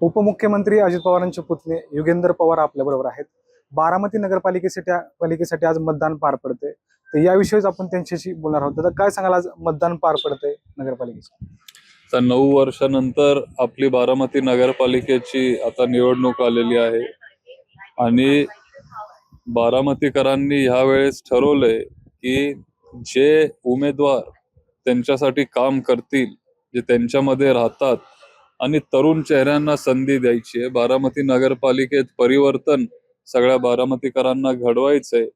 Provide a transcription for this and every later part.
उपमुख्यमंत्री अजित पवारांचे पुतणे युगेंद्र पवार आपल्या बरोबर आहेत. बारामती पालिकेसाठी आज मतदान पार पडते. तर याविषयीच आपण त्यांच्याशी बोलणार आहोत. तर काय सांगाल, आज मतदान पार पडते नगरपालिकेचे? तर 9 वर्षानंतर आपली बारामती नगरपालिकेची आता निवडणूक आलेली आहे आणि बारामतीकरांनी ह्या वेळेस ठरवलंय की जे उमेदवार त्यांच्यासाठी काम करतील, जे त्यांच्यामध्ये राहतात आणि तरुण चेहऱ्यांना संधी द्यायची आहे. बारामती नगरपालिकेत परिवर्तन सगळ्या बारामतीकरांना घडवायचंय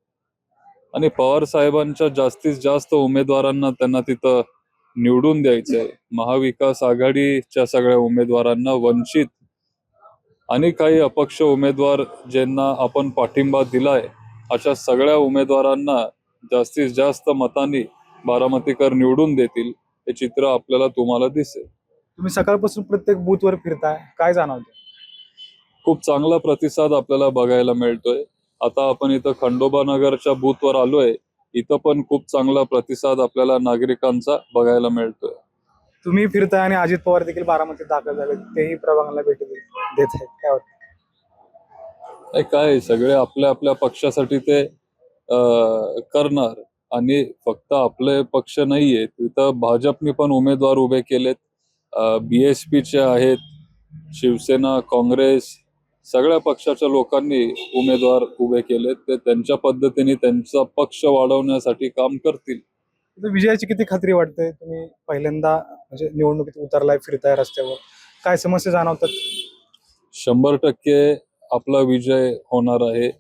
आणि पवार साहेबांच्या जास्तीत जास्त उमेदवारांना त्यांना तिथं निवडून द्यायचंय. महाविकास आघाडीच्या सगळ्या उमेदवारांना, वंचित आणि काही अपक्ष उमेदवार ज्यांना आपण पाठिंबा दिलाय, अशा सगळ्या उमेदवारांना जास्तीत जास्त मतांनी बारामतीकर निवडून देतील. हे चित्र आपल्याला तुम्हाला दिसेल. तुम्ही सकाळपासून प्रत्येक बूथवर फिरताय, काय जाणवतं? खूप चांगला प्रतिसाद आपल्याला बघायला मिळतोय. आता आपण इथं खंडोबा नगरच्या बूथवर आलोय. इथं पण खूप चांगला प्रतिसाद आपल्याला नागरिकांचा बघायला मिळतोय. तुम्ही फिरताय आणि अजित पवार देखील बारामतीत दाखल झाले, तेही प्रभागाला भेटी देत आहेत, काय वाटतं? काय सगळे आपल्या आपल्या पक्षासाठी ते करणार. आणि फक्त आपले पक्ष नाहीये, तिथं भाजपने पण उमेदवार उभे केलेत. BSPचे आहेत, शिवसेना, काँग्रेस, सगळ्या पक्षाच्या लोकांनी उमेदवार उभे केलेत. ते त्यांच्या पद्धतीने त्यांचा पक्ष वाढवण्यासाठी काम करतील. विजयाची किती खात्री वाटते? तुम्ही पहिल्यांदा म्हणजे निवडणुकीत उतरलाय, फिरताय रस्त्यावर, काय समस्या जाणवतात? 100% आपला विजय होणार आहे.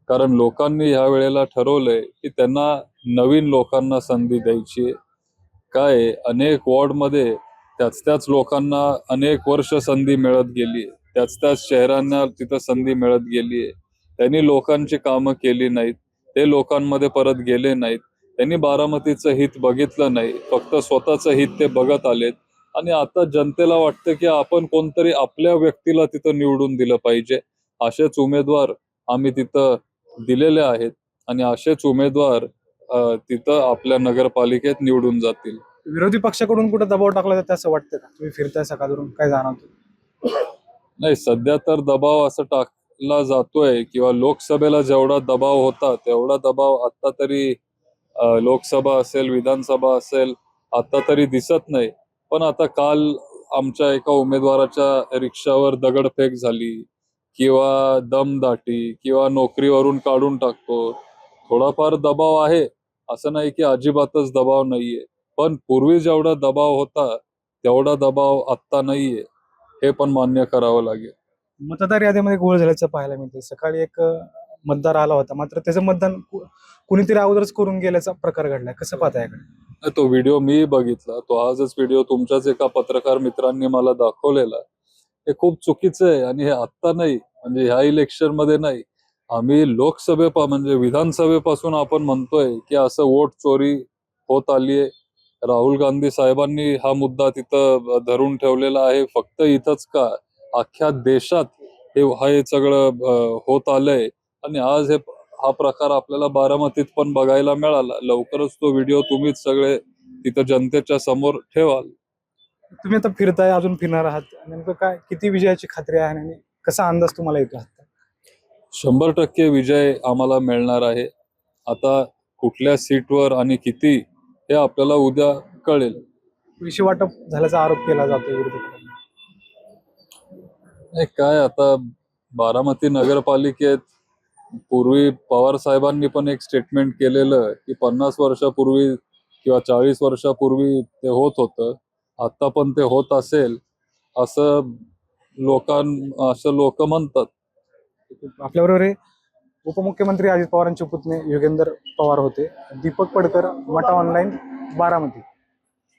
कारण लोकांनी ह्या वेळेला ठरवलंय की त्यांना नवीन लोकांना संधी द्यायची आहे. काय अनेक वॉर्डमध्ये त्याच लोकांना अनेक वर्ष संधी मिळत गेली, त्याच शहरांना तिथं संधी मिळत गेली आहे. त्यांनी लोकांची कामं केली नाहीत, ते लोकांमध्ये परत गेले नाहीत, त्यांनी बारामतीचं हित बघितलं नाही, फक्त स्वतःचं हित ते बघत आलेत. आणि आता जनतेला वाटतं की आपण कोणतरी आपल्या व्यक्तीला तिथं निवडून दिलं पाहिजे. असेच उमेदवार आम्ही तिथं दिलेले आहेत आणि असेच उमेदवार तिथं आपल्या नगरपालिकेत निवडून जातील. विरोधी पक्षाकडून कुठे दबाव टाकला जाते असं वाटतं का? तुम्ही फिरताय सकाळवरून, काय जाणवतं? नाही, सध्या तर दबाव असं टाकला जातोय किंवा लोकसभेला जेवढा दबाव होता तेवढा दबाव आता तरी लोकसभा असेल, विधानसभा असेल, आता तरी दिसत नाही. पण आता काल आमच्या एका उमेदवाराच्या रिक्षावर दगडफेक झाली किंवा दमदाटी किंवा नोकरीवरून काढून टाकतो, थोडाफार दबाव आहे. असं नाही की अजिबातच दबाव नाहीये, पण पूर्वी जेवढा दबाव होता तेवढा दबाव आत्ता नाहीये, हे पण मान्य करावं लागेल. मतदार यादीमध्ये घोळ झाल्याचं पाहायला मिळते. सकाळी एक मतदार आला होता, मात्र त्याचं मतदान कुणीतरी अगोदरच करून गेल्याचा प्रकार घडलाय, कसं पाहताय याकडे? तो व्हिडिओ मी बघितला, तो आजच व्हिडिओ तुमच्याच एका पत्रकार मित्रांनी मला दाखवलेला. हे खूप चुकीचं आहे आणि हे आत्ता नाही, म्हणजे ह्या इलेक्शन मध्ये नाही, आम्ही म्हणजे विधानसभेपासून आपण म्हणतोय की असं वोट चोरी होत आलीये. राहुल गांधी साहेबांनी हा मुद्दा तिथं धरून ठेवलेला आहे. फक्त इथंच का, अख्ख्या देशात हे सगळं होत आलंय. आणि आज हा प्रकार आपल्याला बारामतीत पण बघायला मिळाला. लवकरच तो व्हिडिओ तुम्हीच सगळे तिथं जनतेच्या समोर ठेवाल. तुम्ही आता फिरताय, अजून फिरणार आहात, नेमकं काय किती विजयाची खात्री आहे आणि कसा अंदाज तुम्हाला येतो? 100% विजय आम्हाला मिळणार आहे. आता कुठल्या सीटवर आणि किती, हे आपल्याला उद्या कळेल. पैसे वाटप झाल्याचा आरोप केला जातो विरोधकांनी. काय आता बारामती नगरपालिकेत पूर्वी पवार साहेबांनी पण एक स्टेटमेंट केलेलं की 50 वर्षापूर्वी किंवा 40 वर्षापूर्वी ते होत होतं, आता पण ते होत असेल असं लोक म्हणतात. आपल्याबरोबर हे उपमुख्यमंत्री अजित पवारांचे पुतणे युगेंद्र पवार होते. दीपक पडकर, मटा ऑनलाईन, बारामती.